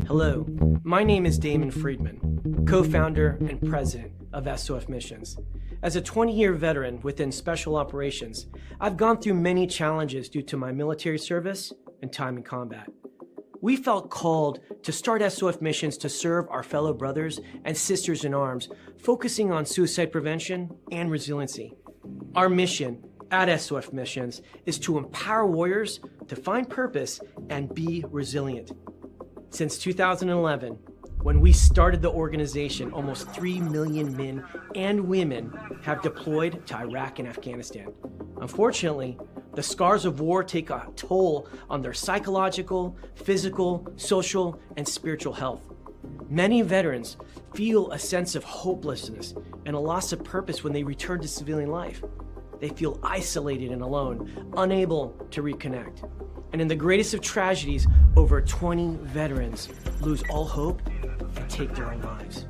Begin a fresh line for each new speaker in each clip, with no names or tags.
Hello, my name is Damon Friedman, co-founder and president of SOF Missions. As a 20-year veteran within Special Operations, I've gone through many challenges due to my military service and time in combat. We felt called to start SOF Missions to serve our fellow brothers and sisters in arms, focusing on suicide prevention and resiliency. Our mission at SOF Missions is to empower warriors to find purpose and be resilient. Since 2011, when we started the organization, almost 3 million men and women have deployed to Iraq and Afghanistan. Unfortunately, the scars of war take a toll on their psychological, physical, social, and spiritual health. Many veterans feel a sense of hopelessness and a loss of purpose when they return to civilian life. They feel isolated and alone, unable to reconnect. And in the greatest of tragedies, over 20 veterans lose all hope and take their own lives.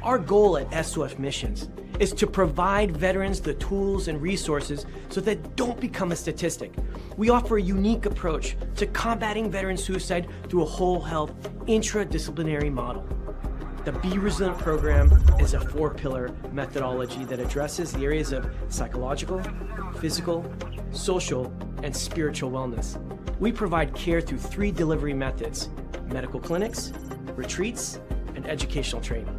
Our goal at SOF Missions is to provide veterans the tools and resources so that they don't become a statistic. We offer a unique approach to combating veteran suicide through a whole health, intradisciplinary model. The Be Resilient program is a 4-pillar methodology that addresses the areas of psychological, physical, social, and spiritual wellness. We provide care through 3 delivery methods: medical clinics, retreats, and educational training.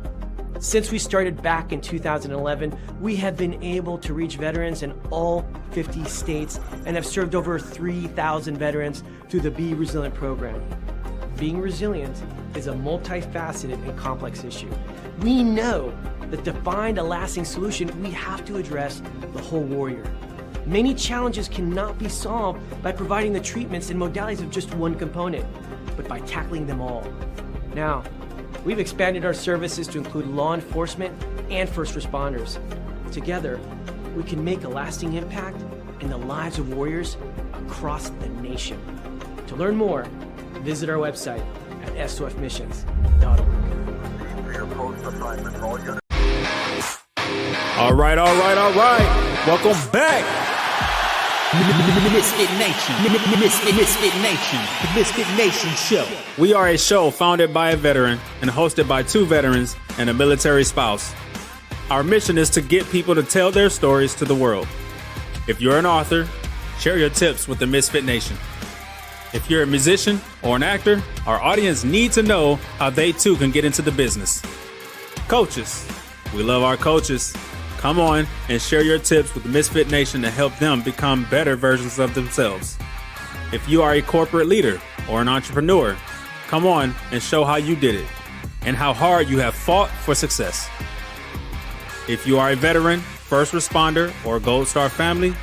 Since we started back in 2011, we have been able to reach veterans in all 50 states and have served over 3,000 veterans through the Be Resilient program. Being resilient is a multifaceted and complex issue. We know that to find a lasting solution, we have to address the whole warrior. Many challenges cannot be solved by providing the treatments and modalities of just one component, but by tackling them all. Now, we've expanded our services to include law enforcement and first responders. Together, we can make a lasting impact in the lives of warriors across the nation. To learn more, visit our website at sofmissions.org.
All right. Welcome back.
Misfit Nation. The Misfit Nation show.
We are a show founded by a veteran and hosted by 2 veterans and a military spouse. Our mission is to get people to tell their stories to the world. If you're an author, share your tips with the Misfit Nation. If you're a musician or an actor, our audience needs to know how they too can get into the business. Coaches, we love our coaches. Come on and share your tips with the Misfit Nation to help them become better versions of themselves. If you are a corporate leader or an entrepreneur, come on and show how you did it and how hard you have fought for success. If you are a veteran, first responder, or Gold Star family,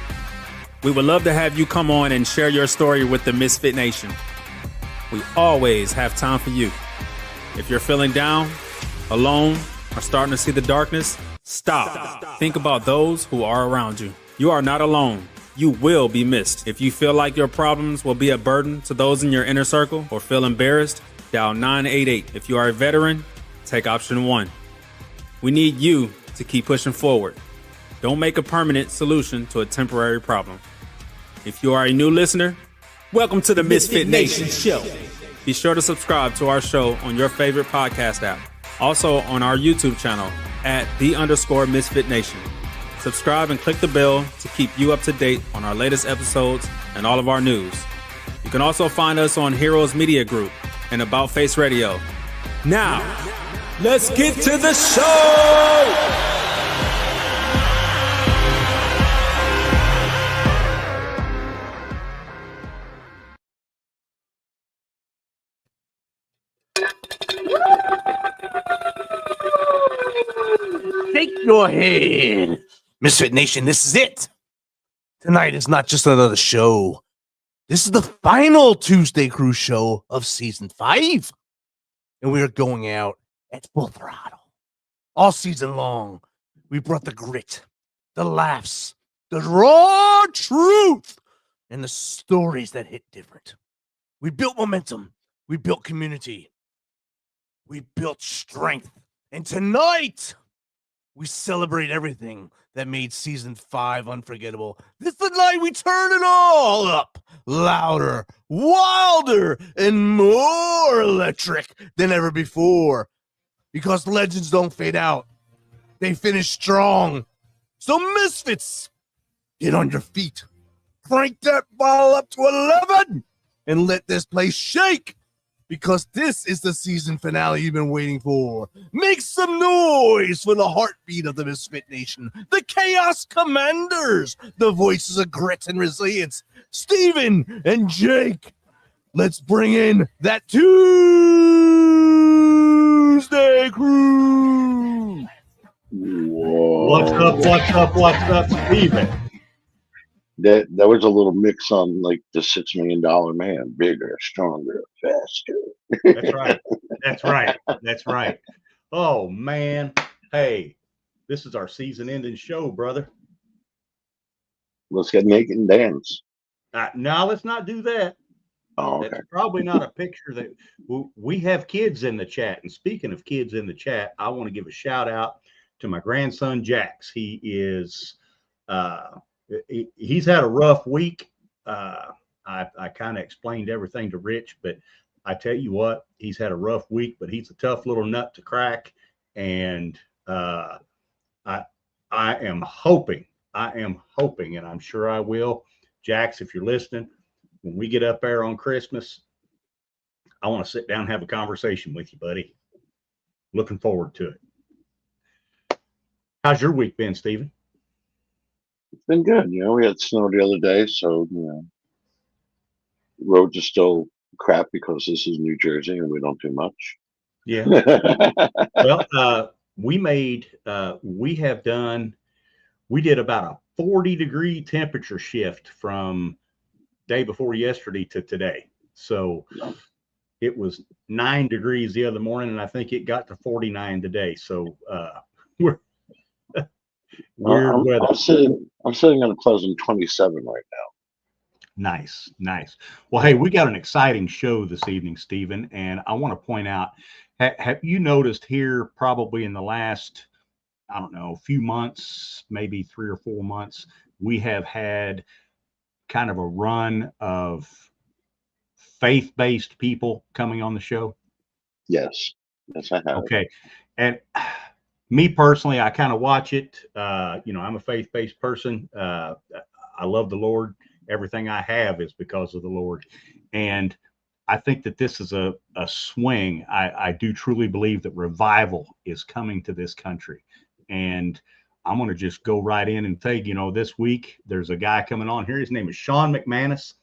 we would love to have you come on and share your story with the Misfit Nation. We always have time for you. If you're feeling down, alone, or starting to see the darkness, stop. Think about those who are around you. You are not alone. You will be missed. If you feel like your problems will be a burden to those in your inner circle or feel embarrassed, dial 988. If you are a veteran, take option 1. We need you to keep pushing forward. Don't make a permanent solution to a temporary problem. If you are a new listener, welcome to the Misfit Nation show. Be sure to subscribe to our show on your favorite podcast app. Also on our YouTube channel at @the_Misfit Nation. Subscribe and click the bell to keep you up to date on our latest episodes and all of our news. You can also find us on Heroes Media Group and About Face Radio. Now, let's get to the show!
Shake your head. Misfit Nation, this is it. Tonight is not just another show. This is the final Tuesday Cruise show of season 5. And we are going out at full throttle. All season long, we brought the grit, the laughs, the raw truth, and the stories that hit different. We built momentum. We built community. We built strength. And tonight, we celebrate everything that made season 5 unforgettable. This is the night we turn it all up louder, wilder, and more electric than ever before. Because legends don't fade out. They finish strong. So misfits, get on your feet. Crank that bottle up to 11 and let this place shake. Because this is the season finale you've been waiting for. Make some noise for the heartbeat of the Misfit Nation, the Chaos Commanders, the voices of grit and resilience, Steven and Jake. Let's bring in that Tuesday crew.
What's up, Steven?
That was a little mix on like the $6 million man, bigger, stronger, faster.
That's right. Oh man, hey, this is our season-ending show, brother.
Let's get naked and dance.
No, let's not do that.
Oh, okay.
That's probably not a picture that we have kids in the chat. And speaking of kids in the chat, I want to give a shout out to my grandson Jax. He is he's had a rough week. I kind of explained everything to Rich, but I tell you what, he's had a rough week, but he's a tough little nut to crack. And I am hoping, and I'm sure I will, Jax, if you're listening, when we get up there on Christmas, I want to sit down and have a conversation with you, buddy. Looking forward to it. How's your week been, Steven?
It's been good. We had snow the other day, so roads are still crap because this is New Jersey and we don't do much.
Yeah. Well, we did about a 40-degree temperature shift from day before yesterday to today. So it was 9 degrees the other morning, and I think it got to 49 today. So we're weird weather.
I'm sitting on a pleasant 27 right now.
Nice. Well, hey, we got an exciting show this evening, Steven, and I want to point out, have you noticed here probably in the last, I don't know, few months, maybe 3 or 4 months, we have had kind of a run of faith-based people coming on the show?
Yes, I have.
Okay. And me personally, I kind of watch it. I'm a faith-based person. I love the Lord. Everything I have is because of the Lord. And I think that this is a swing. I do truly believe that revival is coming to this country. And I'm going to just go right in and say, this week there's a guy coming on here. His name is Sean McManus.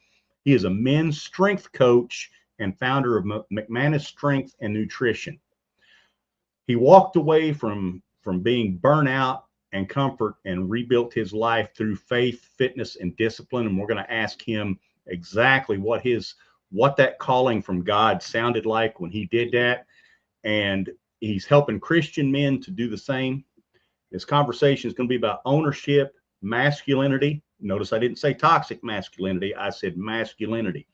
He is a men's strength coach and founder of McManus Strength and Nutrition. He walked away from being burnout and comfort and rebuilt his life through faith, fitness, and discipline. And we're going to ask him exactly what that calling from God sounded like when he did that. And he's helping Christian men to do the same. This conversation is going to be about ownership, masculinity. Notice I didn't say toxic masculinity. I said masculinity.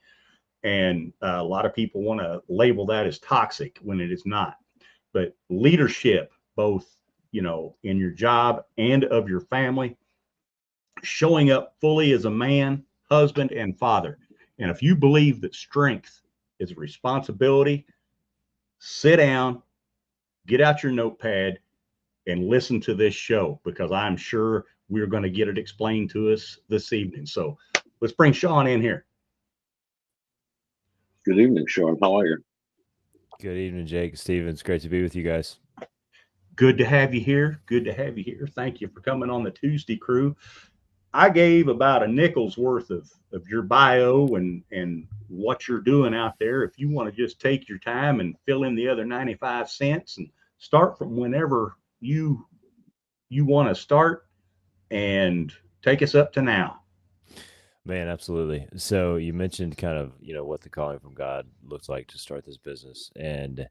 And a lot of people want to label that as toxic when it is not. But leadership, both, in your job and of your family, showing up fully as a man, husband, and father. And if you believe that strength is a responsibility, sit down, get out your notepad, and listen to this show, because I'm sure we're going to get it explained to us this evening. So let's bring Sean in here.
Good evening, Sean. How are you?
Good evening, Jake. Steven, it's great to be with you guys.
Good to have you here. Thank you for coming on the Tuesday crew. I gave about a nickel's worth of your bio and what you're doing out there. If you want to just take your time and fill in the other 95 cents and start from whenever you want to start and take us up to now.
Man, absolutely. So you mentioned kind of, what the calling from God looks like to start this business. And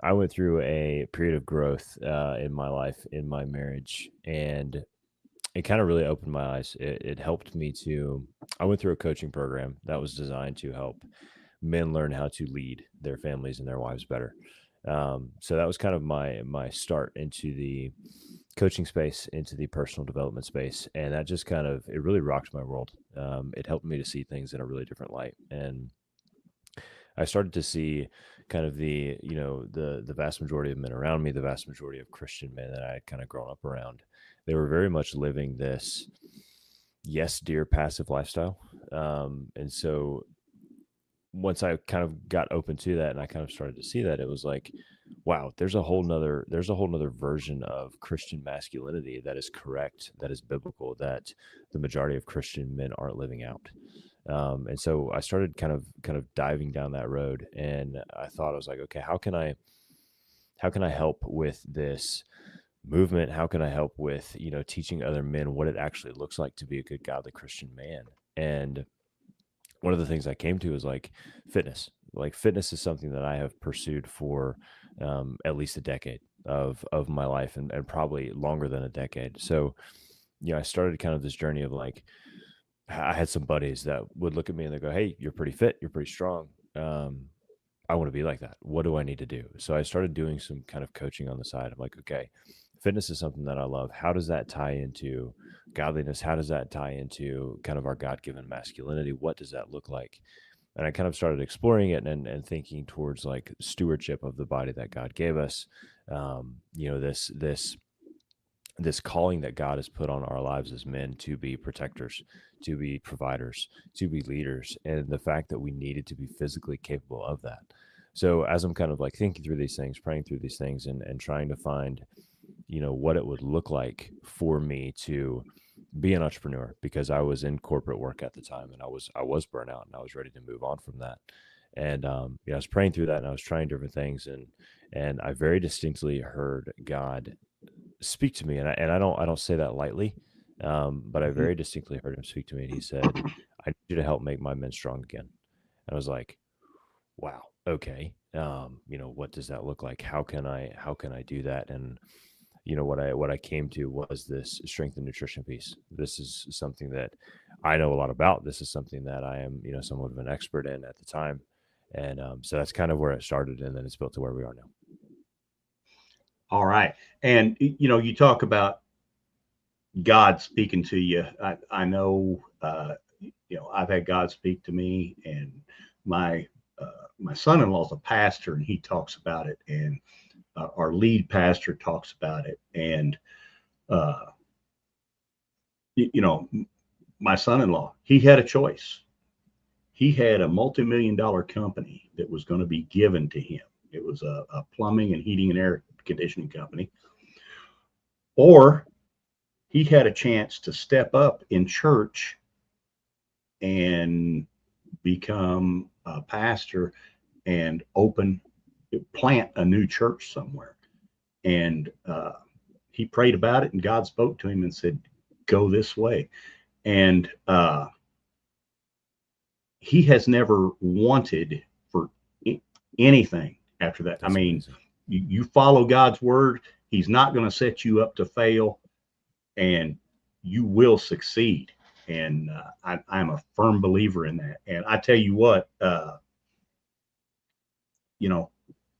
I went through a period of growth in my life, in my marriage, and it kind of really opened my eyes. It helped me I went through a coaching program that was designed to help men learn how to lead their families and their wives better. So that was kind of my start into the coaching space into the personal development space. And that just kind of, it really rocked my world. It helped me to see things in a really different light. And I started to see kind of the, the vast majority of men around me, the vast majority of Christian men that I had kind of grown up around. They were very much living this yes, dear passive lifestyle. And so once I kind of got open to that and I kind of started to see that, it was like, wow, there's a whole nother version of Christian masculinity that is correct, that is biblical, that the majority of Christian men aren't living out. And so I started kind of diving down that road, and I thought, I was like, okay, how can I help with this movement? How can I help with, teaching other men what it actually looks like to be a good, godly Christian man? And one of the things I came to is like fitness. Like fitness is something that I have pursued for at least a decade of my life, and probably longer than a decade. So, I started kind of this journey of like, I had some buddies that would look at me and they go, "Hey, you're pretty fit. You're pretty strong. I want to be like that. What do I need to do?" So I started doing some kind of coaching on the side. I'm like, okay, fitness is something that I love. How does that tie into godliness? How does that tie into kind of our God-given masculinity? What does that look like? And I kind of started exploring it and thinking towards like stewardship of the body that God gave us. This calling that God has put on our lives as men to be protectors, to be providers, to be leaders, and the fact that we needed to be physically capable of that. So as I'm kind of like thinking through these things, praying through these things, and trying to find, what it would look like for me to be an entrepreneur, because I was in corporate work at the time, and I was burnout, and I was ready to move on from that. And I was praying through that, and I was trying different things, and I very distinctly heard God speak to me, and I don't say that lightly, but I very distinctly heard him speak to me, and he said, "I need you to help make my men strong again." And I was like, "Wow, okay. What does that look like? How can I do that?" And what I came to was this strength and nutrition piece. This is something that I know a lot about. This is something that I am, somewhat of an expert in at the time, and so that's kind of where it started, and then it's built to where we are now.
All right. And, you talk about God speaking to you. I know, I've had God speak to me, and my son-in-law is a pastor, and he talks about it, and our lead pastor talks about it. And, my son-in-law, he had a choice. He had a multi-million-dollar company that was going to be given to him. It was a plumbing and heating and air conditioning company. Or he had a chance to step up in church and become a pastor and plant a new church somewhere. And he prayed about it, and God spoke to him and said, "Go this way." And he has never wanted for anything after that.
That's
I mean,
amazing.
you follow God's word, he's not going to set you up to fail, and you will succeed. And I'm a firm believer in that. And I tell you what,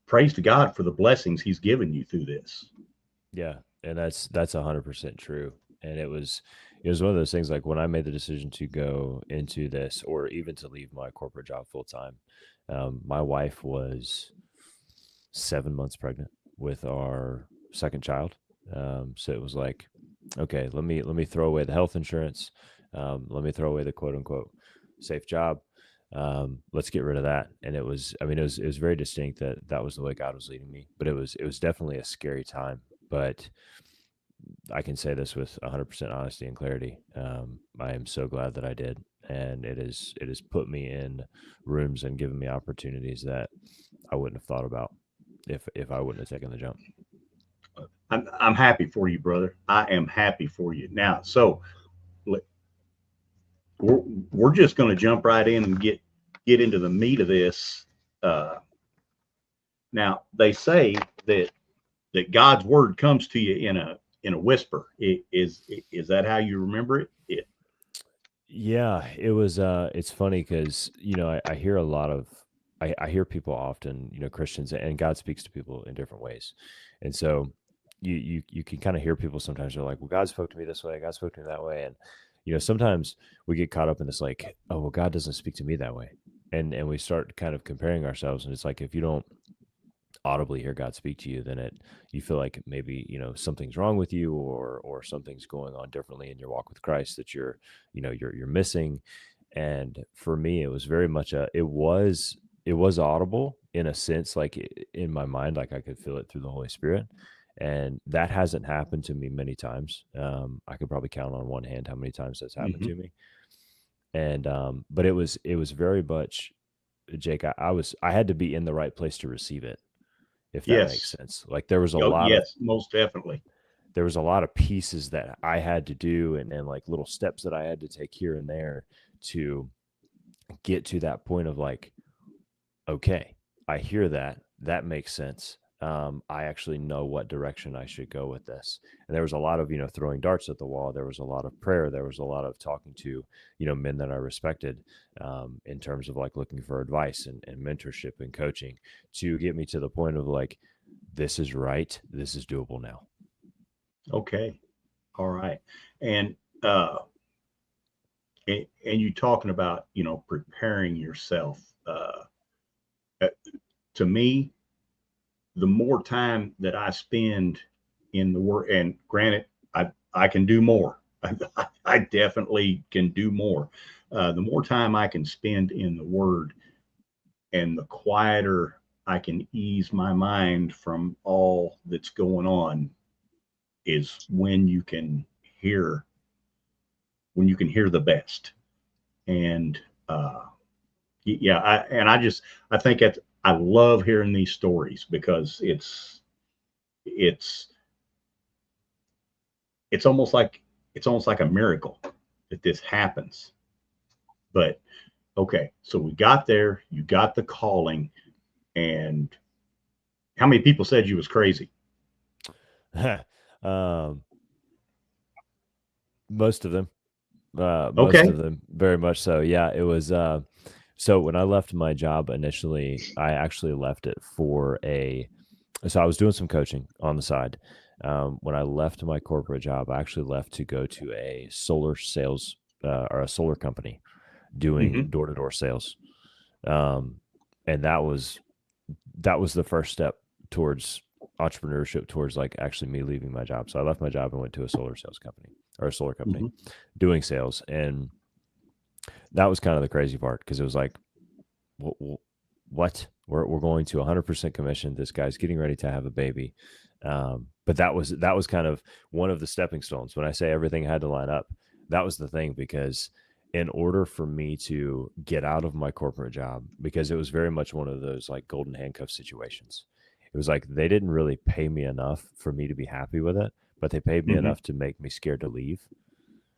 praise to God for the blessings he's given you through this.
Yeah, and that's 100% true. And it was one of those things, like when I made the decision to go into this, or even to leave my corporate job full time, my wife was 7 months pregnant with our second child. So it was like, okay, let me throw away the health insurance. Let me throw away the quote unquote safe job. Let's get rid of that. And it was very distinct that was the way God was leading me, but it was definitely a scary time. But I can say this with 100% honesty and clarity. I am so glad that I did. And it has put me in rooms and given me opportunities that I wouldn't have thought about if I wouldn't have taken the jump.
I'm happy for you, brother. I am happy for you. Now, so we're just going to jump right in and get into the meat of this. Now, they say that God's word comes to you in a whisper. Is that how you remember it?
Yeah, it was. It's funny because I hear a lot of. I hear people often, Christians, and God speaks to people in different ways, and so you can kind of hear people sometimes, they're like, well, God spoke to me this way, God spoke to me that way. And, sometimes we get caught up in this, like, oh, well, God doesn't speak to me that way. And we start kind of comparing ourselves. And it's like, if you don't audibly hear God speak to you, then you feel like maybe, something's wrong with you, or something's going on differently in your walk with Christ that you're missing. And for me, it was very much it was audible in a sense, like in my mind, like I could feel it through the Holy Spirit. And that hasn't happened to me many times. I could probably count on one hand how many times that's happened to me. And but it was very much, Jake, I had to be in the right place to receive it, if that makes sense. Like there was a lot
most definitely.
There was a lot of pieces that I had to do, and like little steps that I had to take here and there to get to that point of like, okay, I hear that makes sense. I actually know what direction I should go with this. And there was a lot of, throwing darts at the wall. There was a lot of prayer. There was a lot of talking to, men that I respected, in terms of like looking for advice and mentorship and coaching to get me to the point of like, this is right. This is doable now.
Okay. All right. And you talking about, preparing yourself, to me, the more time that I spend in the Word, and granted, I can do more. I definitely can do more. The more time I can spend in the Word, and the quieter I can ease my mind from all that's going on, is when you can hear the best. And I think I love hearing these stories, because it's almost like a miracle that this happens. But okay, so we got there, you got the calling, and how many people said you was crazy?
Most of them. Most
Okay.
of them, very much so. Yeah, it was. So when I left my job initially, I actually left it so I was doing some coaching on the side. When I left my corporate job, I actually left to go to a solar sales, or a solar company doing door-to-door sales. And that was the first step towards entrepreneurship, towards like actually me leaving my job. So I left my job and went to a solar company doing sales. And that was kind of the crazy part, because it was like, what? We're going to 100% commission. This guy's getting ready to have a baby. But that was kind of one of the stepping stones. When I say everything had to line up, that was the thing, because in order for me to get out of my corporate job, because it was very much one of those like golden handcuff situations. It was like they didn't really pay me enough for me to be happy with it, but they paid me enough to make me scared to leave.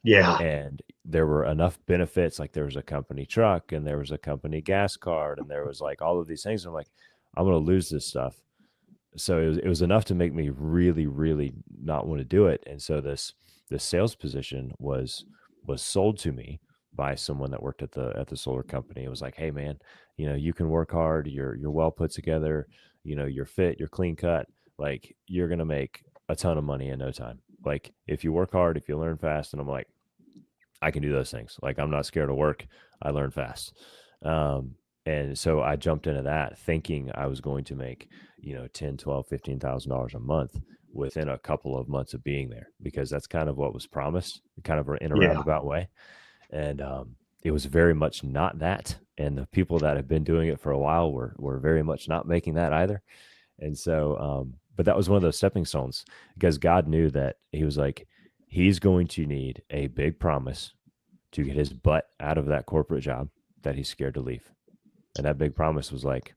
Yeah.
And there were enough benefits, like there was a company truck and there was a company gas card and there was like all of these things. I'm like, I'm going to lose this stuff. So it was enough to make me really, really not want to do it. And so this sales position was sold to me by someone that worked at the solar company. It was like, hey man, you can work hard. You're well put together. You're fit, you're clean cut. Like you're going to make a ton of money in no time. Like if you work hard, if you learn fast. And I'm like, I can do those things. Like I'm not scared of work. I learn fast. And so I jumped into that thinking I was going to make, $10, $12, $15,000 a month within a couple of months of being there, because that's kind of what was promised, kind of in a roundabout way. And it was very much not that. And the people that have been doing it for a while were very much not making that either. And so, but that was one of those stepping stones, because God knew that he was like, he's going to need a big promise to get his butt out of that corporate job that he's scared to leave. And that big promise was like,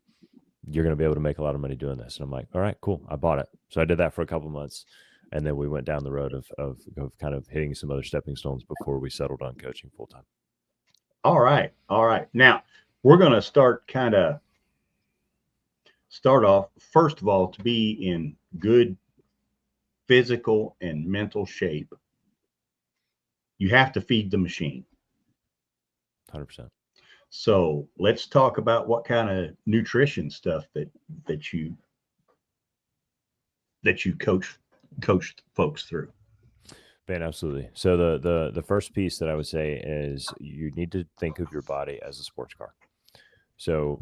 you're going to be able to make a lot of money doing this. And I'm like, all right, cool. I bought it. So I did that for a couple of months. And then we went down the road of kind of hitting some other stepping stones before we settled on coaching full time.
All right. Now we're going to start off, first of all, to be in good physical and mental shape. You have to feed the machine.
100%.
So let's talk about what kind of nutrition stuff that you coach coach folks through.
Man, absolutely. So the first piece that I would say is you need to think of your body as a sports car. So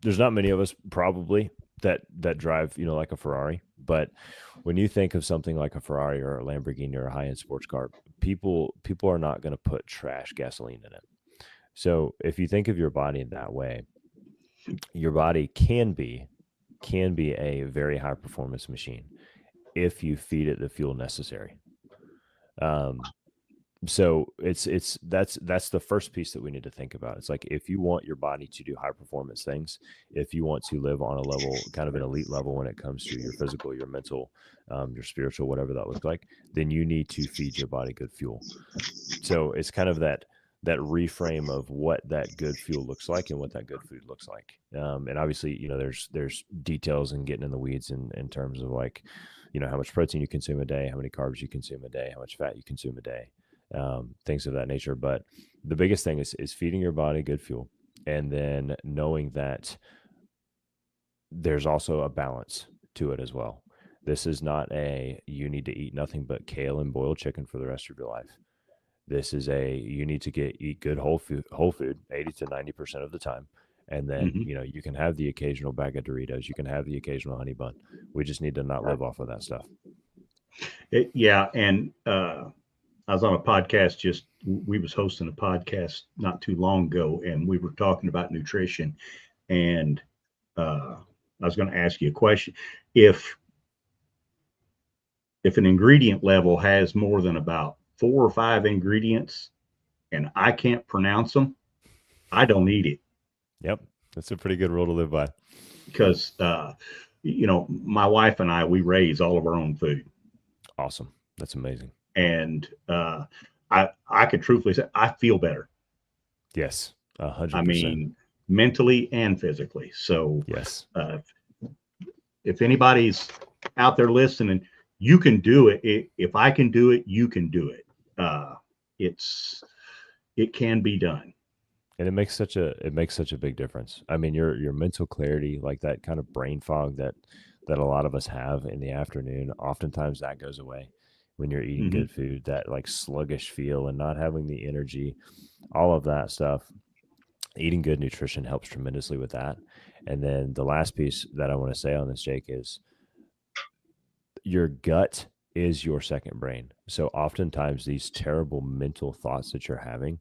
there's not many of us probably that drive, like a Ferrari, but when you think of something like a Ferrari or a Lamborghini or a high-end sports car, people are not going to put trash gasoline in it. So if you think of your body in that way, your body can be a very high performance machine if you feed it the fuel necessary. So that's the first piece that we need to think about. It's like, if you want your body to do high performance things, if you want to live on a level, kind of an elite level when it comes to your physical, your mental, your spiritual, whatever that looks like, then you need to feed your body good fuel. So it's kind of that reframe of what that good fuel looks like and what that good food looks like. And obviously, there's details and getting in the weeds in terms of like, how much protein you consume a day, how many carbs you consume a day, how much fat you consume a day, things of that nature. But the biggest thing is feeding your body good fuel, and then knowing that there's also a balance to it as well. This is not you need to eat nothing but kale and boiled chicken for the rest of your life. This is you need to eat good whole food 80 to 90% of the time. And then, you can have the occasional bag of Doritos. You can have the occasional honey bun. We just need to not live off of that stuff.
Yeah. And I was on a podcast, we was hosting a podcast not too long ago, and we were talking about nutrition. And I was going to ask you a question. If an ingredient level has more than about 4 or 5 ingredients and I can't pronounce them, I don't eat it.
Yep. That's a pretty good rule to live by.
Because, my wife and I, we raise all of our own food.
Awesome. That's amazing.
And I could truthfully say I feel better.
Yes. 100%.
I mean, mentally and physically. So
yes.
If anybody's out there listening, you can do it. If I can do it, you can do it. It can be done.
And it makes such a big difference. I mean, your mental clarity, like that kind of brain fog that a lot of us have in the afternoon, oftentimes that goes away when you're eating good food, that like sluggish feel and not having the energy, all of that stuff. Eating good nutrition helps tremendously with that. And then the last piece that I want to say on this, Jake, is your gut is your second brain. So oftentimes these terrible mental thoughts that you're having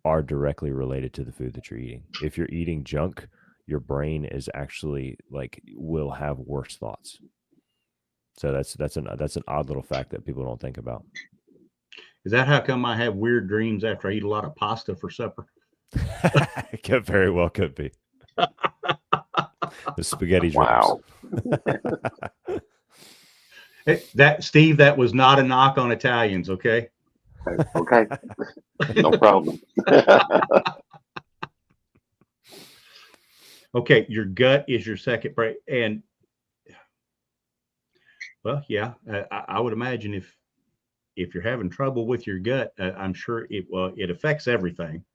are directly related to the food that you're eating. If you're eating junk, your brain is actually will have worse thoughts. So that's an odd little fact that people don't think about.
Is that how come I have weird dreams after I eat a lot of pasta for supper?
It very well could be. The spaghetti dreams.
Wow.
Steve, that was not a knock on Italians, okay?
Okay. No problem.
Okay, your gut is your second brain. And well, yeah, I would imagine if you're having trouble with your gut, I'm sure it affects everything.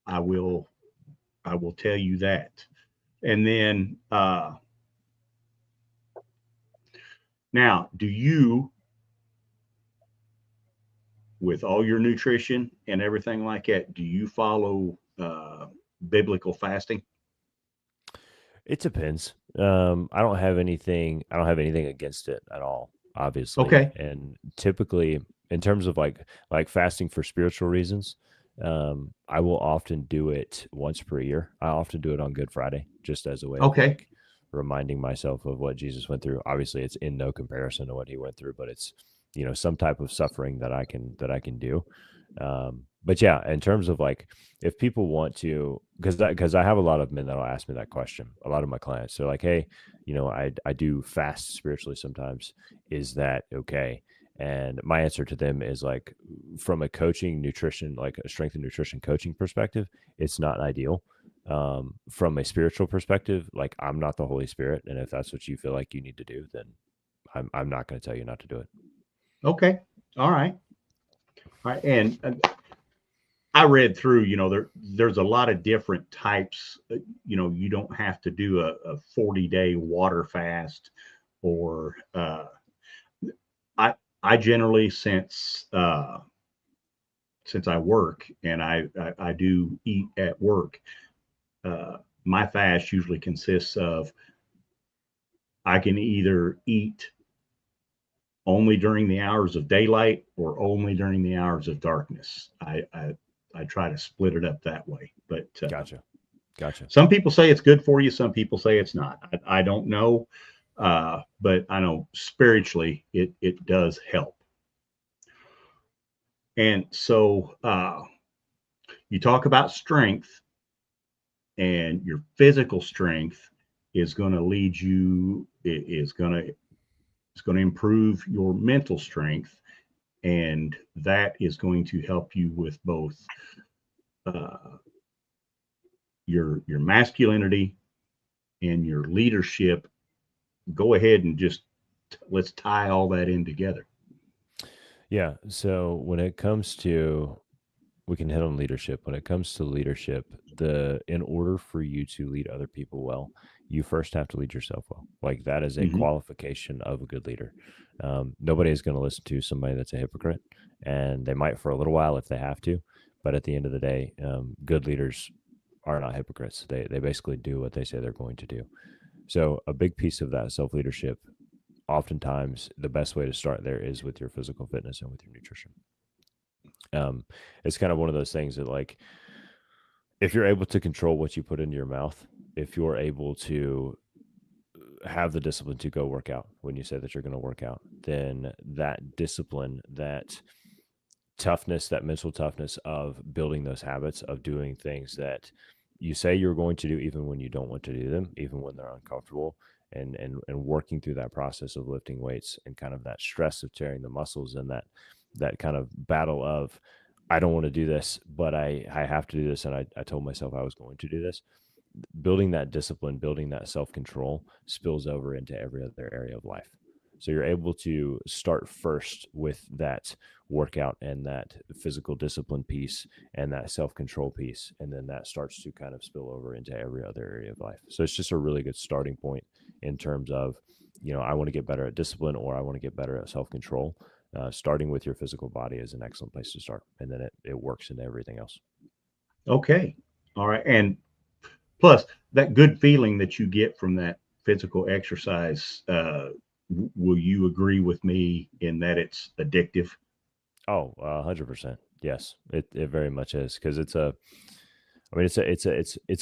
I will tell you that. And then now, do you, with all your nutrition and everything like that, do you follow biblical fasting?
It depends. I don't have anything against it at all, obviously.
Okay.
And typically, in terms of like fasting for spiritual reasons, I will often do it once per year. I often do it on Good Friday, just as a way of reminding myself of what Jesus went through. Obviously, it's in no comparison to what he went through, but it's some type of suffering that I can do. But yeah, in terms of if people want to, because I have a lot of men that'll ask me that question. A lot of my clients, they're like, "Hey, I do fast spiritually sometimes. Is that okay?" And my answer to them is from a coaching nutrition, like a strength and nutrition coaching perspective, it's not ideal. From a spiritual perspective, I'm not the Holy Spirit, and if that's what you feel like you need to do, then I'm not going to tell you not to do it.
Okay. All right. And I read through, there's a lot of different types. You don't have to do a 40-day water fast or I generally, since I work and I do eat at work, my fast usually consists of, I can either eat only during the hours of daylight or only during the hours of darkness. I try to split it up that way. But
Gotcha.
some people say it's good for you. Some people say it's not. I don't know. But I know spiritually it does help. And so you talk about strength, and your physical strength is going to lead you, it's going to improve your mental strength, and that is going to help you with both your masculinity and your leadership. Go ahead and just let's tie all that in together.
Yeah. So when it comes to, we can hit on leadership. When it comes to leadership, in order for you to lead other people well, you first have to lead yourself well. Like, that is a qualification of a good leader. Nobody is going to listen to somebody that's a hypocrite, and they might for a little while if they have to. But at the end of the day, good leaders are not hypocrites. They basically do what they say they're going to do. So a big piece of that self-leadership, oftentimes the best way to start there is with your physical fitness and with your nutrition. It's kind of one of those things that, like, if you're able to control what you put into your mouth, if you're able to have the discipline to go work out when you say that you're going to work out, then that discipline, that toughness, that mental toughness of building those habits of doing things that you say you're going to do, even when you don't want to do them, even when they're uncomfortable, and working through that process of lifting weights and kind of that stress of tearing the muscles, and that kind of battle of, I don't want to do this, but I have to do this. And I told myself I was going to do this. Building that discipline, building that self-control spills over into every other area of life. So you're able to start first with that workout and that physical discipline piece and that self-control piece. And then that starts to kind of spill over into every other area of life. So it's just a really good starting point in terms of, I want to get better at discipline, or I want to get better at self-control. Starting with your physical body is an excellent place to start. And then it works into everything else.
Okay. All right. And plus, that good feeling that you get from that physical exercise, will you agree with me in that it's addictive?
Oh, 100%. Yes, it very much is, because it's a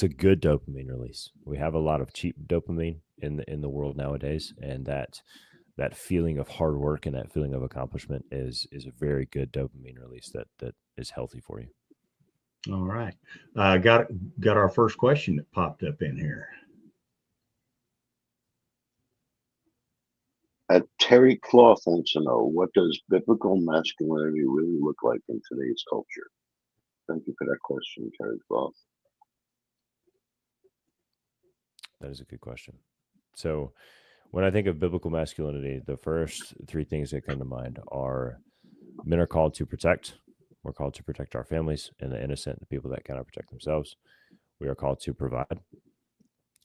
good dopamine release. We have a lot of cheap dopamine in the world nowadays, and that feeling of hard work and that feeling of accomplishment is a very good dopamine release that is healthy for you.
All right. Got our first question that popped up in here.
Terry Cloth wants to know, what does biblical masculinity really look like in today's culture? Thank you for that question, Terry Cloth.
That is a good question. So when I think of biblical masculinity, the first three things that come to mind are: men are called to protect. We're called to protect our families and the innocent, the people that cannot protect themselves. We are called to provide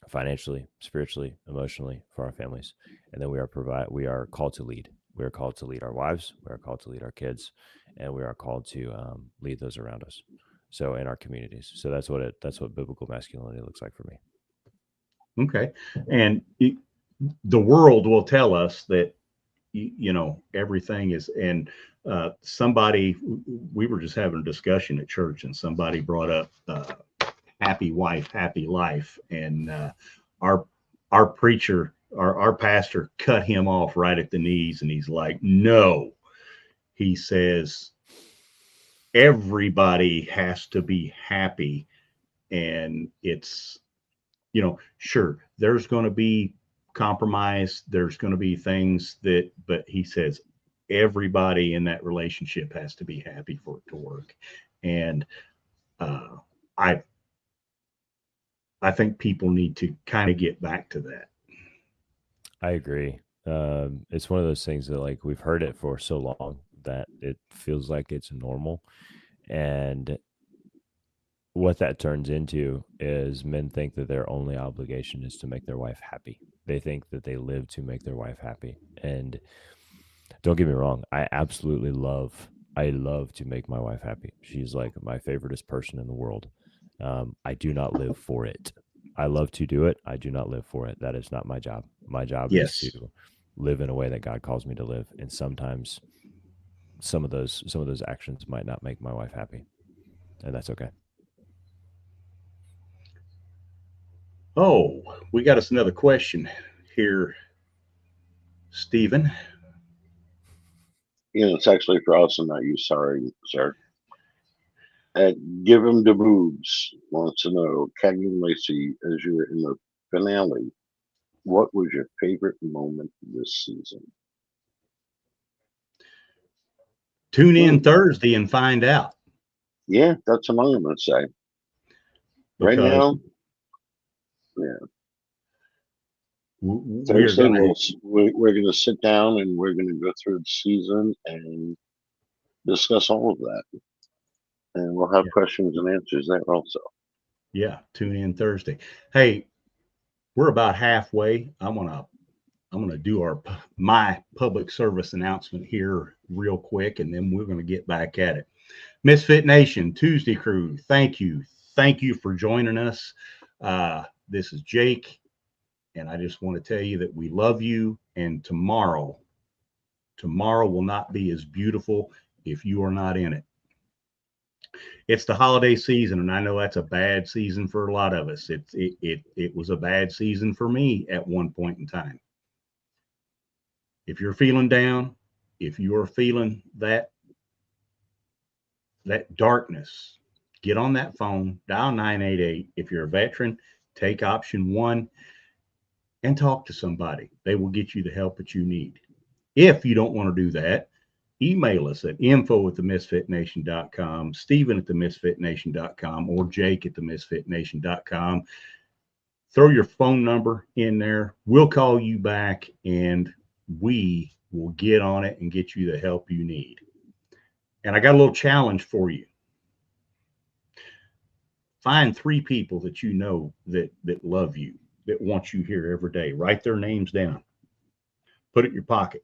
financially, spiritually, emotionally for our families. And then we are called to lead. We are called to lead our wives. We are called to lead our kids, and we are called to lead those around us. So in our communities. So that's what biblical masculinity looks like for me.
Okay. And the world will tell us that, everything is, and we were just having a discussion at church, and somebody brought up happy wife, happy life. And our preacher, our pastor cut him off right at the knees. And he's like, no, he says, everybody has to be happy. And it's, sure, there's going to be compromise. There's going to be things but he says, everybody in that relationship has to be happy for it to work. And I think people need to kind of get back to that.
I agree. It's one of those things that, like, we've heard it for so long that it feels like it's normal. And what that turns into is men think that their only obligation is to make their wife happy. They think that they live to make their wife happy. And Don't get me wrong. I love to make my wife happy. She's like my favoriteest person in the world. I do not live for it. I love to do it. I do not live for it. That is not my job. My job is
Yes.
to live in a way that God calls me to live. And sometimes some of those actions might not make my wife happy. And that's okay.
Oh, we got us another question here, Stephen.
It's actually for us and not you. Sorry, sir. Give him the boobs wants to know, Kevin Lacey, as you're in the finale, what was your favorite moment this season?
Tune in Thursday and find out.
Yeah, that's what I'm going to say. Right
Because
now, yeah.
we're
Thursday,
going
we're going to sit down and we're going to go through the season and discuss all of that. And we'll have questions and answers there also.
Yeah, tune in Thursday. Hey, we're about halfway. I'm gonna do my public service announcement here real quick, and then we're gonna get back at it. Misfit Nation Tuesday crew, thank you for joining us. This is Jake, and I just want to tell you that we love you. And tomorrow will not be as beautiful if you are not in it. It's the holiday season, and I know that's a bad season for a lot of us. It was a bad season for me at one point in time. If you're feeling down, if you are feeling that darkness, get on that phone, dial 988. If you're a veteran, take option 1 and talk to somebody. They will get you the help that you need. If you don't want to do that, email us at info@themisfitnation.com, Stephen@themisfitnation.com, or Jake@themisfitnation.com. Throw your phone number in there. We'll call you back, and we will get on it and get you the help you need. And I got a little challenge for you. Find 3 people that you know that love you, that want you here every day. Write their names down. Put it in your pocket.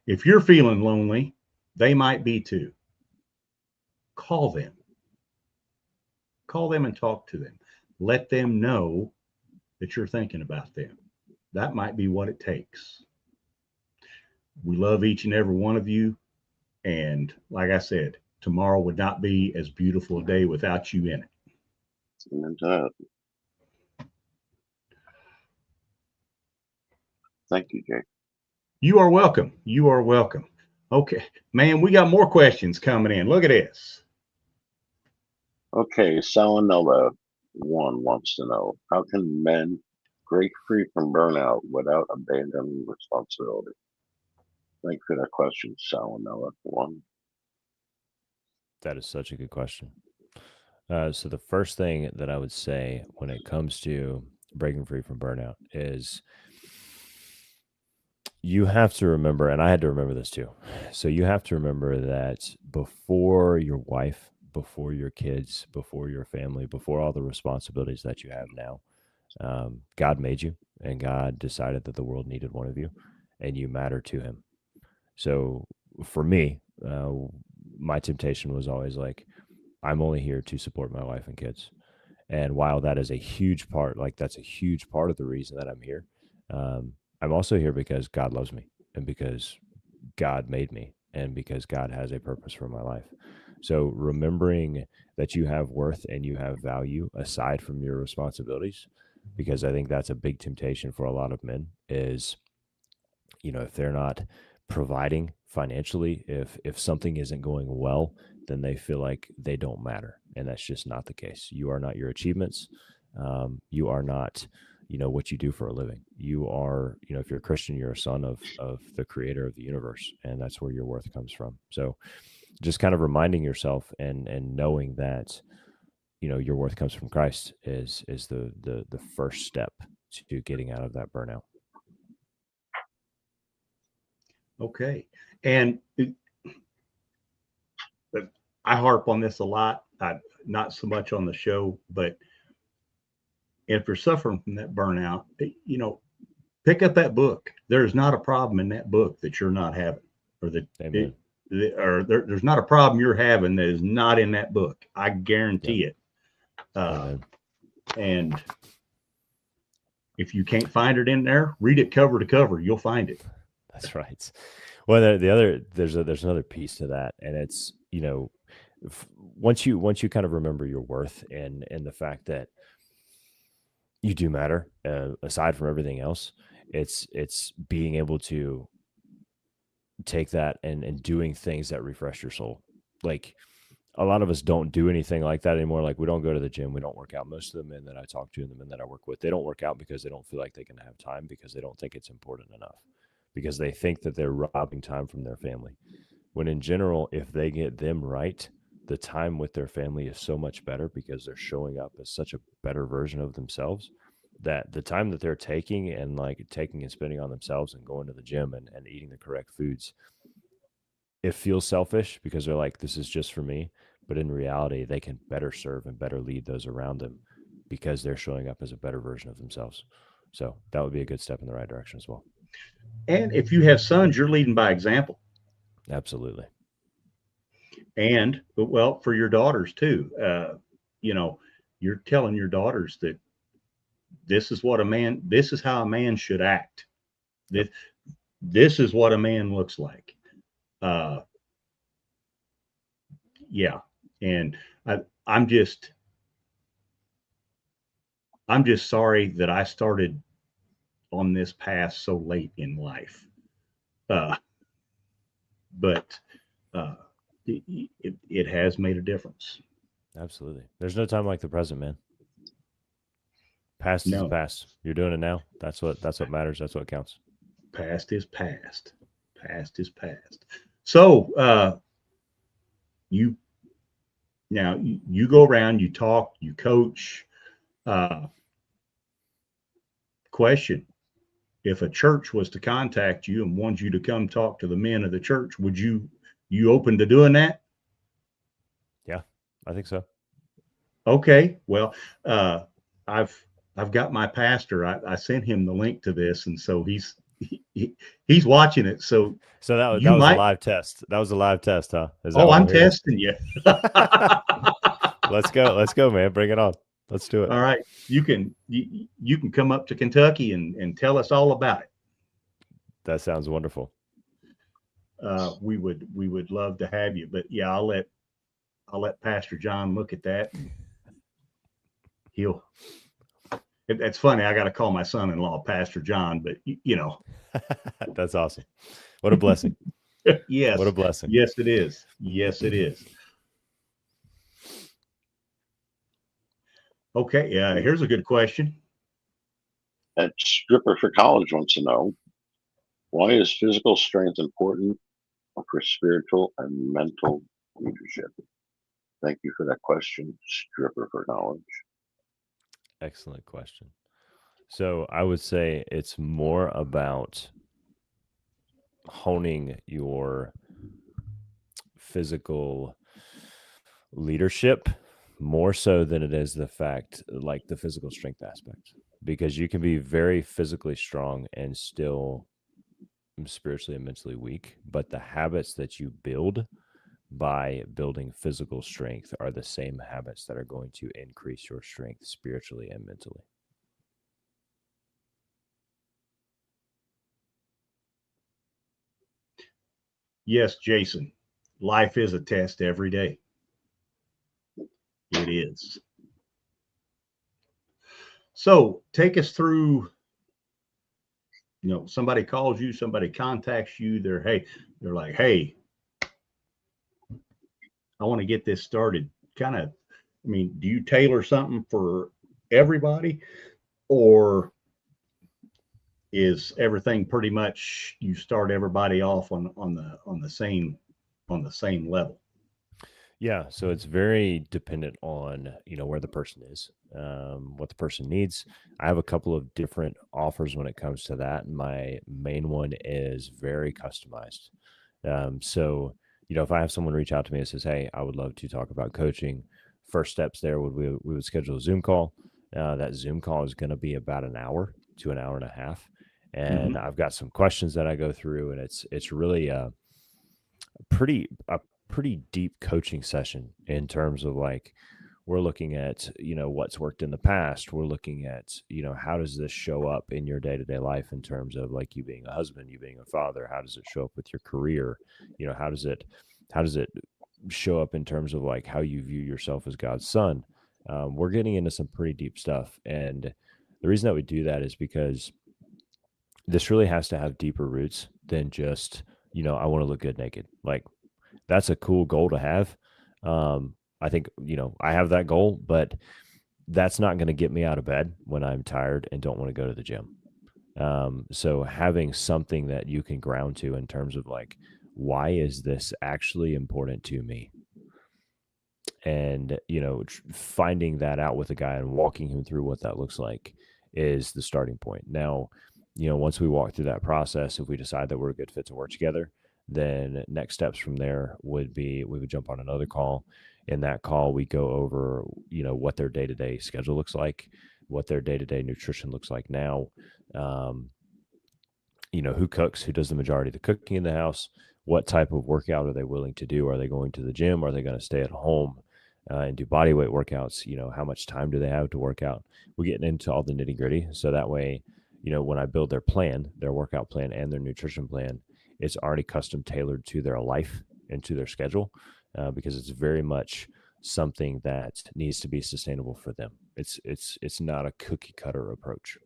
If you're feeling lonely, they might be too. Call them. Call them and talk to them. Let them know that you're thinking about them. That might be what it takes. We love each and every one of you. And like I said, tomorrow would not be as beautiful a day without you in it.
Amen to that. Thank you, Jake.
You are welcome. You are welcome. Okay, man, we got more questions coming in. Look at this.
Okay, Salmonella 1 wants to know, how can men break free from burnout without abandoning responsibility? Thank you for that question, Salmonella 1.
That is such a good question. So the first thing that I would say when it comes to breaking free from burnout is you have to remember, and I had to remember this too. So you have to remember that before your wife, before your kids, before your family, before all the responsibilities that you have now, God made you, and God decided that the world needed one of you, and you matter to him. So for me, my temptation was always like, I'm only here to support my wife and kids. And while that is a huge part, like that's a huge part of the reason that I'm here, I'm also here because God loves me, and because God made me, and because God has a purpose for my life. So remembering that you have worth and you have value aside from your responsibilities, because I think that's a big temptation for a lot of men is, if they're not providing financially, if something isn't going well, then they feel like they don't matter. And that's just not the case. You are not your achievements. You are not, what you do for a living. You are, if you're a Christian, you're a son of the creator of the universe. And that's where your worth comes from. So just kind of reminding yourself and knowing that, your worth comes from Christ is the first step to getting out of that burnout.
Okay. And I harp on this a lot, not so much on the show, but if you're suffering from that burnout, pick up that book. There's not a problem in that book that you're not having, or that
Amen.
there's not a problem you're having that is not in that book. I guarantee it.
Amen.
And if you can't find it in there, read it cover to cover. You'll find it.
That's right. Well, there's another piece to that, and it's, once you kind of remember your worth and the fact that you do matter, aside from everything else, it's being able to take that and doing things that refresh your soul. Like, a lot of us don't do anything like that anymore. Like, we don't go to the gym. We don't work out. Most of the men that I talk to and the men that I work with, they don't work out because they don't feel like they can have time, because they don't think it's important enough, because they think that they're robbing time from their family. When in general, if they get them right, the time with their family is so much better, because they're showing up as such a better version of themselves, that the time that they're taking and spending on themselves and going to the gym and eating the correct foods, it feels selfish because they're like, this is just for me. But in reality, they can better serve and better lead those around them because they're showing up as a better version of themselves. So that would be a good step in the right direction as well.
And if you have sons, you're leading by example.
Absolutely.
And, well, for your daughters too, you're telling your daughters that this is how a man should act. This is what a man looks like. Yeah. And I'm just sorry that I started on this path so late in life. But it has made a difference.
Absolutely. There's no time like the present, man. Past is the past. You're doing it now. That's what matters. That's what counts.
Past is past. Past is past. So you go around, you talk, you coach. Question: if a church was to contact you and want you to come talk to the men of the church, would you open to doing that?
Yeah, I think so.
Okay. Well, I've got my pastor. I sent him the link to this, and so he's watching it. So
that was a live test. That was a live test, huh?
I'm testing you.
Let's go, man. Bring it on. Let's do it.
All right. You can come up to Kentucky and tell us all about it.
That sounds wonderful.
We would love to have you, but yeah, I'll let Pastor John look at that. It's funny. I got to call my son-in-law Pastor John, but
That's awesome. What a blessing.
Yes.
What a blessing.
Yes, it is. Yes, it is. Okay. Yeah. Here's a good question.
That stripper for college wants to know, why is physical strength important for spiritual and mental leadership? Thank you for that question, stripper for college.
Excellent question. So I would say it's more about honing your physical leadership more so than it is the physical strength aspect, because you can be very physically strong and still spiritually and mentally weak, but the habits that you build by building physical strength are the same habits that are going to increase your strength spiritually and mentally.
Yes, Jason, life is a test every day. It is. So take us through, somebody calls you, somebody contacts you, they're like, hey, I want to get this started. Do you tailor something for everybody, or is everything pretty much you start everybody off on the same level?
Yeah, so it's very dependent on where the person is, what the person needs. I have a couple of different offers when it comes to that. My main one is very customized. So if I have someone reach out to me and says, hey, I would love to talk about coaching, first steps there we would schedule a Zoom call. That Zoom call is going to be about an hour to an hour and a half. and I've got some questions that I go through, and it's really a pretty deep coaching session in terms of like, we're looking at, what's worked in the past. We're looking at, how does this show up in your day-to-day life in terms of like you being a husband, you being a father? How does it show up with your career? How does it show up in terms of like how you view yourself as God's son? We're getting into some pretty deep stuff. And the reason that we do that is because this really has to have deeper roots than just, I want to look good naked. Like, that's a cool goal to have. I think, I have that goal, but that's not going to get me out of bed when I'm tired and don't want to go to the gym. So having something that you can ground to in terms of like, why is this actually important to me? And, finding that out with a guy and walking him through what that looks like is the starting point. Now, once we walk through that process, if we decide that we're a good fit to work together, then next steps from there would be, we would jump on another call. In that call, we go over, what their day-to-day schedule looks like, what their day-to-day nutrition looks like now, who cooks, who does the majority of the cooking in the house, what type of workout are they willing to do? Are they going to the gym? Are they going to stay at home and do body weight workouts? How much time do they have to work out? We're getting into all the nitty-gritty. So that way, when I build their plan, their workout plan and their nutrition plan, it's already custom tailored to their life and to their schedule. Because it's very much something that needs to be sustainable for them. It's not a cookie cutter approach.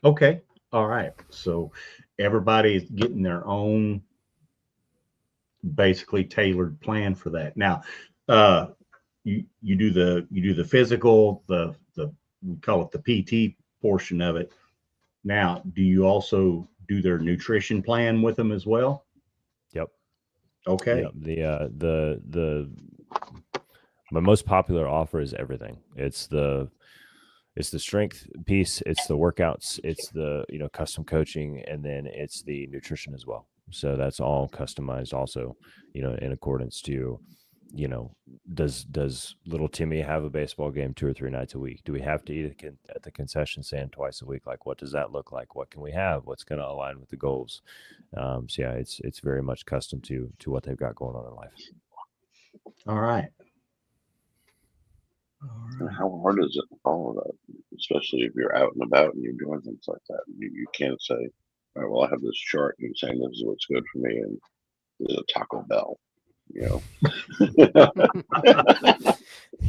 Okay. All right. So everybody's getting their own basically tailored plan for that. Now, you do the physical, the we call it the PT portion of it. Now, do you also do their nutrition plan with them as well?
Yep.
Okay.
Yeah, my most popular offer is everything. It's the strength piece, it's the workouts, it's the custom coaching, and then it's the nutrition as well. So that's all customized also, in accordance to, does little Timmy have a baseball game 2 or 3 nights a week? Do we have to eat at the concession stand twice a week? Like, what does that look like? What can we have? What's going to align with the goals? So yeah, it's very much custom to what they've got going on in life.
All right.
How hard is it to follow that, especially if you're out and about and you're doing things like that? You can't say, all right, well, I have this chart and saying this is what's good for me, and there's a Taco Bell.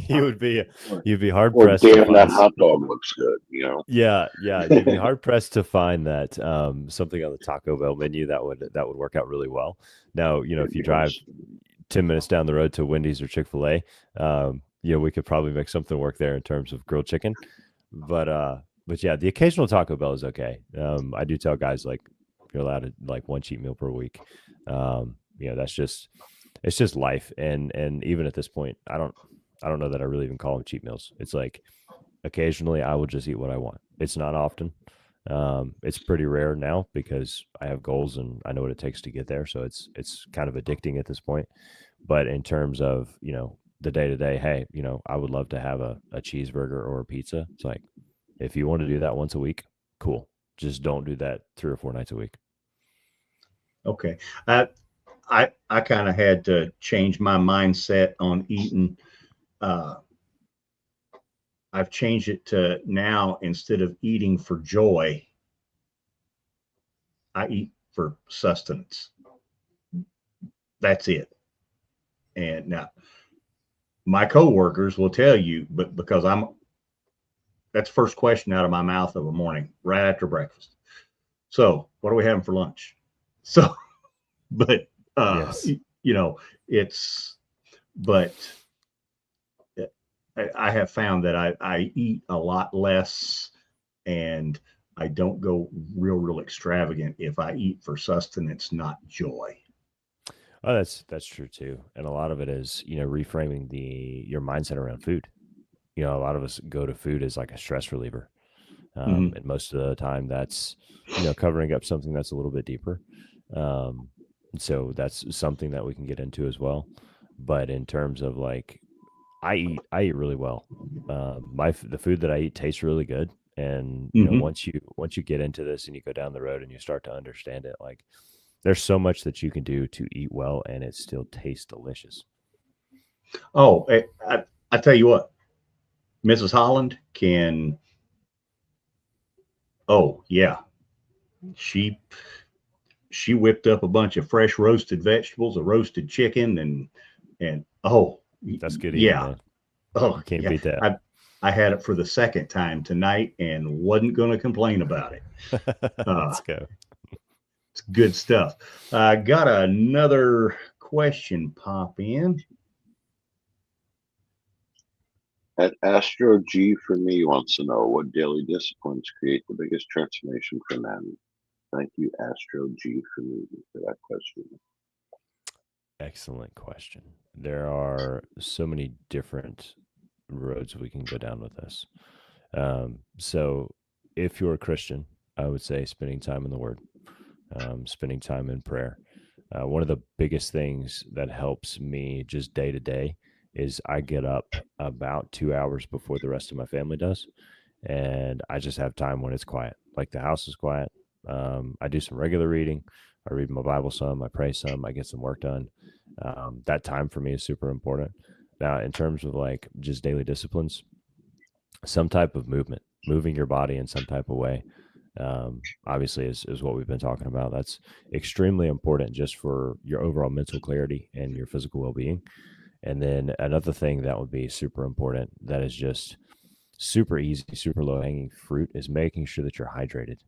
You'd be hard
Or
pressed.
damn, that hot dog looks good.
Yeah, you'd be hard pressed to find that something on the Taco Bell menu that would work out really well. Now, if you drive 10 minutes down the road to Wendy's or Chick-fil-A, we could probably make something work there in terms of grilled chicken. But yeah, the occasional Taco Bell is okay. I do tell guys, like, you're allowed to like one cheat meal per week. It's just life. And even at this point, I don't know that I really even call them cheat meals. It's like occasionally I will just eat what I want. It's not often. It's pretty rare now because I have goals and I know what it takes to get there. So it's kind of addicting at this point. But in terms of, the day-to-day, hey, I would love to have a cheeseburger or a pizza. It's like, if you want to do that once a week, cool. Just don't do that 3 or 4 nights a week.
Okay. I kind of had to change my mindset on eating. I've changed it to now, instead of eating for joy, I eat for sustenance. That's it. And now my coworkers will tell you, but because that's the first question out of my mouth of a morning, right after breakfast. So what are we having for lunch? So, but,
yes.
But I have found that I eat a lot less, and I don't go real extravagant if I eat for sustenance, not joy.
Oh, that's true too. And a lot of it is, reframing your mindset around food. A lot of us go to food as like a stress reliever. And most of the time that's, covering up something that's a little bit deeper. So that's something that we can get into as well. But in terms of like, I eat really well. The food that I eat tastes really good. And
Mhm.
once you get into this and you go down the road and you start to understand it, like there's so much that you can do to eat well and it still tastes delicious.
Oh, I tell you what, Mrs. Holland can. Oh yeah, she she whipped up a bunch of fresh roasted vegetables, a roasted chicken, and
That's good eating,
yeah,
man.
oh
You can't
yeah.
beat that.
I had it for the second time tonight and wasn't going to complain about it.
Let's go.
It's good stuff. I got another question pop in.
At Astro G for me wants to know what daily disciplines create the biggest transformation for men. Thank you, Astro G for me, for that question.
Excellent question. There are so many different roads we can go down with this. So if you're a Christian, I would say spending time in the Word, spending time in prayer. One of the biggest things that helps me just day to day is I get up about 2 hours before the rest of my family does. And I just have time when it's quiet. Like the house is quiet. I do some regular reading. I read my Bible some, I pray some, I get some work done. That time for me is super important. Now, in terms of like just daily disciplines, some type of movement, moving your body in some type of way, obviously is what we've been talking about. That's extremely important just for your overall mental clarity and your physical well-being. And then another thing that would be super important that is just super easy, super low-hanging fruit is making sure that you're hydrated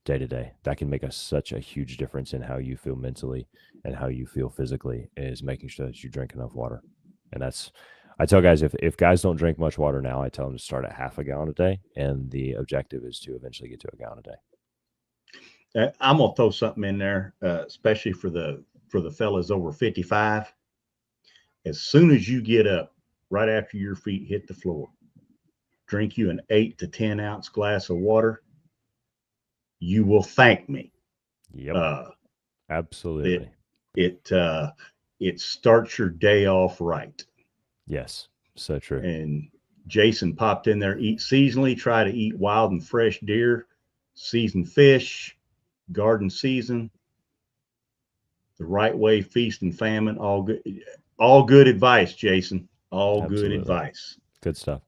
day to day. That can make such a huge difference in how you feel mentally and how you feel physically, is making sure that you drink enough water. And that's, I tell guys, if guys don't drink much water now, I tell them to start at half a gallon a day. And the objective is to eventually get to a gallon a day.
I'm gonna throw something in there, especially for the fellas over 55. As soon as you get up, right after your feet hit the floor, drink you an 8 to 10 ounce glass of water. You will thank me.
Yep. Absolutely.
It starts your day off right.
Yes. So true.
And Jason popped in there, eat seasonally, try to eat wild and fresh deer, seasoned fish, garden season, the right way, feast and famine, all good advice, Jason. All
Absolutely.
good advice.
Good stuff.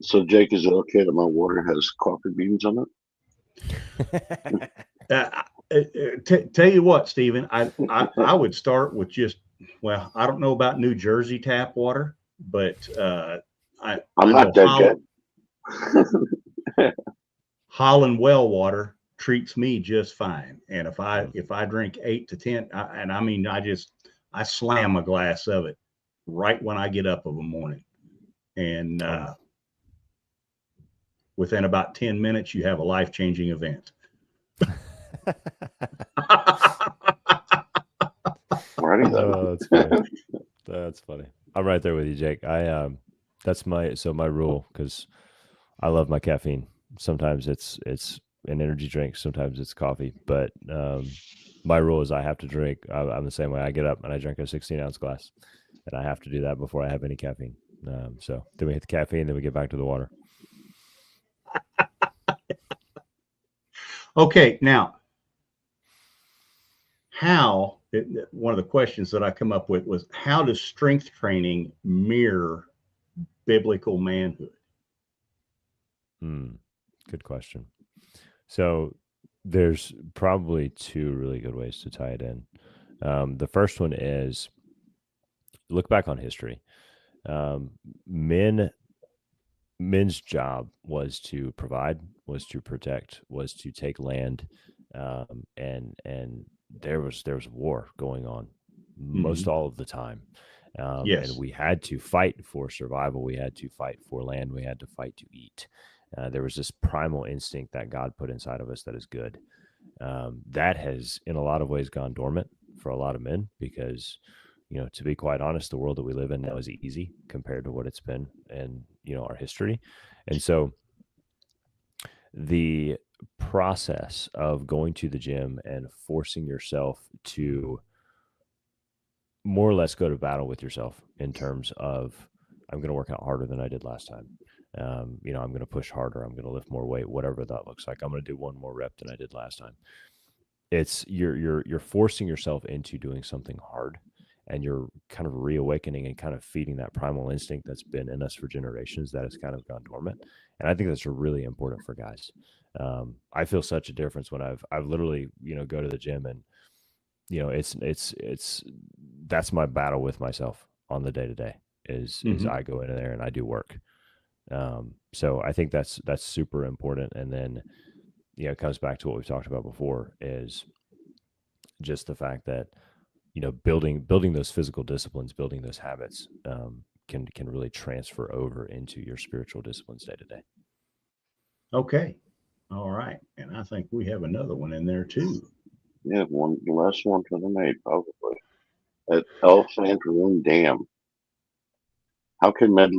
So, Jake, is it okay that my water has coffee beans on it?
Tell you what, Stephen, I would start with just, well, I don't know about New Jersey tap water, but I'm
not that good.
Holland well water treats me just fine. And if I drink 8 to 10, I slam a glass of it right when I get up of a morning. And within about 10 minutes, you have a life-changing event.
Oh, that's funny. That's funny. I'm right there with you, Jake. That's my rule, because I love my caffeine. Sometimes it's an energy drink, sometimes it's coffee, but my rule is I have to drink. I'm the same way. I get up and I drink a 16-ounce glass, and I have to do that before I have any caffeine. So then we hit the caffeine, then we get back to the water.
Okay, now, one of the questions that I come up with was, how does strength training mirror biblical manhood?
Good question. So there's probably two really good ways to tie it in. The first one is look back on history. Men's job was to provide, was to protect, was to take land, and there was war going on most all of the time.
Yes.
And we had to fight for survival. We had to fight for land. We had to fight to eat. There was this primal instinct that God put inside of us that is good. That has, in a lot of ways, gone dormant for a lot of men because, to be quite honest, the world that we live in now is easy compared to what it's been in, our history. And so the process of going to the gym and forcing yourself to more or less go to battle with yourself in terms of, I'm going to work out harder than I did last time. You know, I'm going to push harder. I'm going to lift more weight, whatever that looks like. I'm going to do one more rep than I did last time. It's you're forcing yourself into doing something hard, and you're kind of reawakening and kind of feeding that primal instinct that's been in us for generations that has kind of gone dormant. And I think that's really important for guys. I feel such a difference when I've literally, you know, go to the gym, and you know, it's that's my battle with myself on the day to day is I go in there and I do work. So I think that's super important. And then, you know, it comes back to what we've talked about before, is just the fact that, you know, building those physical disciplines, building those habits, can really transfer over into your spiritual disciplines day to day.
Okay. All right. And I think we have another one in there too.
Yeah, the last one to the maid, probably. At Elephant Room Dam. How can men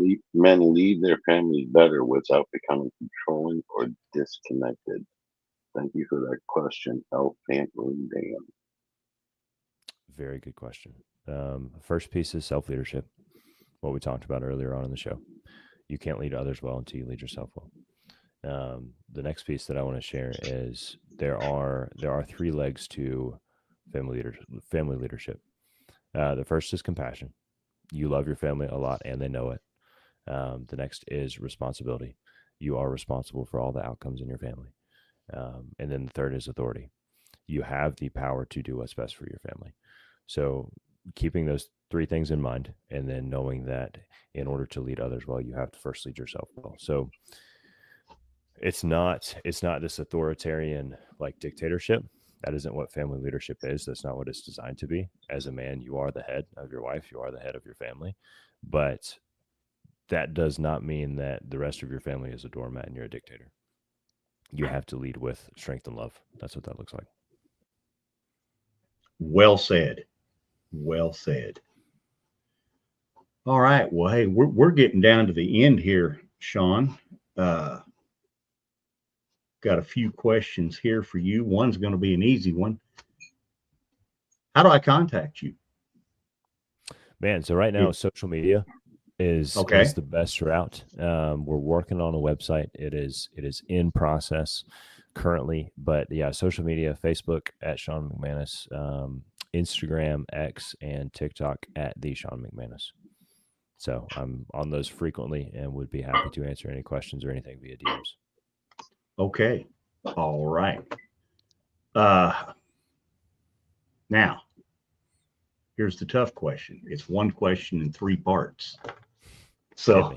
lead their families better without becoming controlling or disconnected? Thank you for that question, Elephant Room Dam.
Very good question. First piece is self-leadership, what we talked about earlier on in the show. You can't lead others well until you lead yourself well. The next piece that I want to share is there are 3 legs to family leadership. The first is compassion. You love your family a lot and they know it. The next is responsibility. You are responsible for all the outcomes in your family. And then the third is authority. You have the power to do what's best for your family. So keeping those 3 things in mind, and then knowing that in order to lead others well, you have to first lead yourself well. So it's not this authoritarian like dictatorship. That isn't what family leadership is. That's not what it's designed to be. As a man, you are the head of your wife. You are the head of your family. But that does not mean that the rest of your family is a doormat and you're a dictator. You have to lead with strength and love. That's what that looks like.
Well said. Well said. All right. Well, hey, we're getting down to the end here, Sean. Got a few questions here for you. One's going to be an easy one. How do I contact you?
Man, so right now social media is the best route. We're working on a website. It is in process currently, but yeah, social media, Facebook at Sean McManus, Instagram, X, and TikTok at the Sean McManus. So I'm on those frequently and would be happy to answer any questions or anything via DMs.
Okay. All right. Now, here's the tough question. It's one question in 3 parts. So,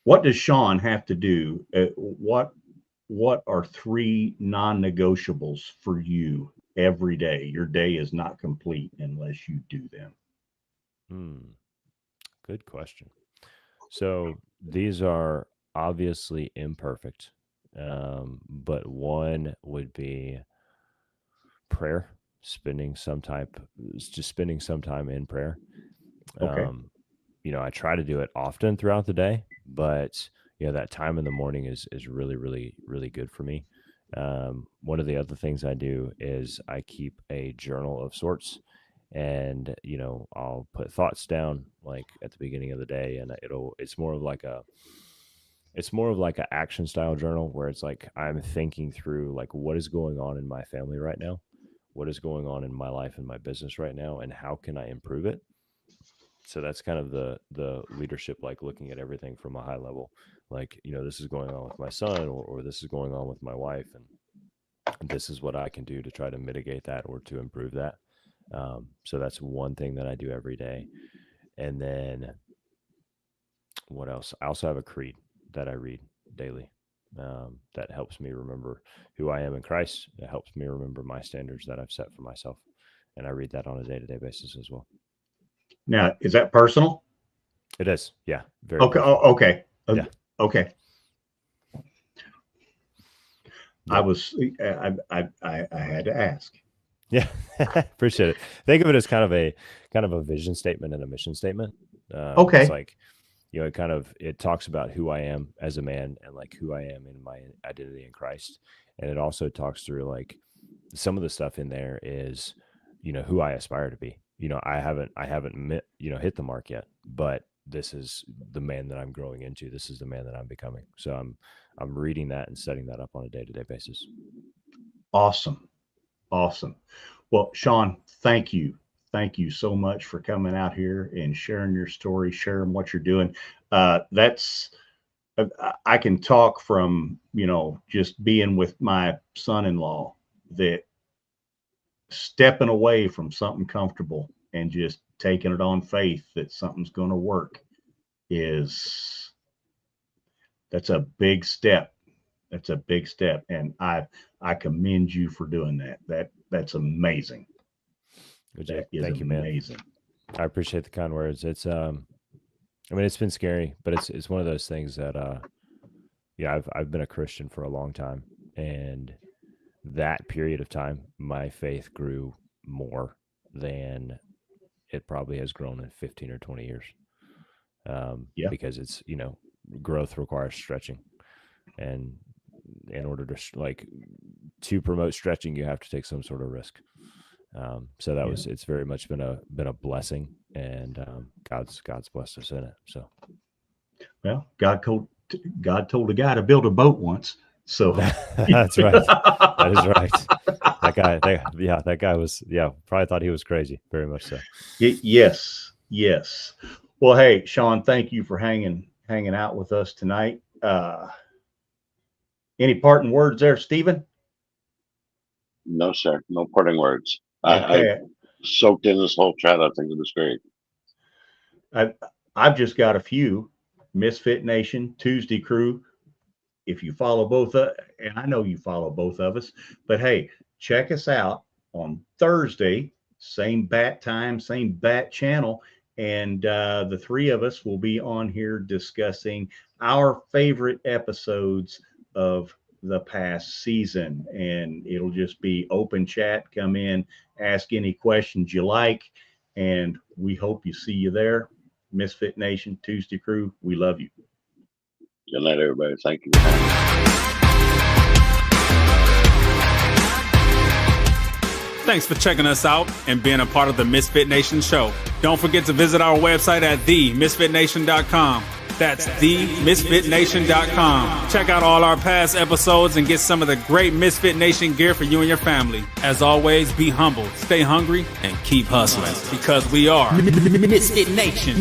what does Sean have to do? What are 3 non-negotiables for you every day? Your day is not complete unless you do them.
Good question. So these are obviously imperfect, but one would be prayer, spending some time in prayer.
Okay.
You know, I try to do it often throughout the day, but you know, that time in the morning is really, really, really good for me. One of the other things I do is I keep a journal of sorts. And, you know, I'll put thoughts down like at the beginning of the day, and it's more of like a action style journal where it's like, I'm thinking through like, what is going on in my family right now? What is going on in my life and my business right now? And how can I improve it? So that's kind of the leadership, like looking at everything from a high level, like, you know, this is going on with my son, or this is going on with my wife. And this is what I can do to try to mitigate that or to improve that. So that's one thing that I do every day. And then what else? I also have a creed that I read daily. That helps me remember who I am in Christ. It helps me remember my standards that I've set for myself. And I read that on a day-to-day basis as well.
Now, is that personal?
It is. Yeah. Very
okay.
personal.
Okay.
Yeah.
Okay.
Yeah.
I had to ask.
Yeah. Appreciate it. Think of it as kind of a vision statement and a mission statement.
Okay.
It's like, you know, it talks about who I am as a man and like who I am in my identity in Christ. And it also talks through like some of the stuff in there is, you know, who I aspire to be. You know, I haven't hit the mark yet, but this is the man that I'm growing into. This is the man that I'm becoming. So I'm reading that and setting that up on a day-to-day basis.
Awesome. Well, Sean, thank you. Thank you so much for coming out here and sharing your story, sharing what you're doing. I can talk from, just being with my son-in-law, that stepping away from something comfortable and just taking it on faith that something's going to work that's a big step. That's a big step. And I commend you for doing that. That's amazing. That is
Thank you,
amazing.
Man. I appreciate the kind words. It's, it's been scary, but it's one of those things that, I've been a Christian for a long time, and that period of time, my faith grew more than it probably has grown in 15 or 20 years. Because it's, growth requires stretching, and in order to promote stretching, you have to take some sort of risk. So it's very much been a blessing, and God's blessed us in it. So, well,
God told a guy to build a boat once. So
that's right. That is right. That guy was, probably thought he was crazy. Very much so.
Yes. Well, hey, Sean, thank you for hanging out with us tonight. Any parting words there, Stephen?
No, sir. No parting words.
Okay.
I soaked in this whole chat. I think it was great.
I've just got a few. Misfit Nation, Tuesday Crew. If you follow both, and I know you follow both of us, but hey, check us out on Thursday, same bat time, same bat channel. And the three of us will be on here discussing our favorite episodes of the past season. And it'll just be open chat. Come in, ask any questions you like. And we hope you see you there. Misfit Nation, Tuesday Crew, we love you.
Good night, everybody. Thank you.
Thanks for checking us out and being a part of the Misfit Nation show. Don't forget to visit our website at themisfitnation.com. That's themisfitnation.com. Check out all our past episodes and get some of the great Misfit Nation gear for you and your family. As always, be humble, stay hungry, and keep hustling, because we are
Misfit Nation.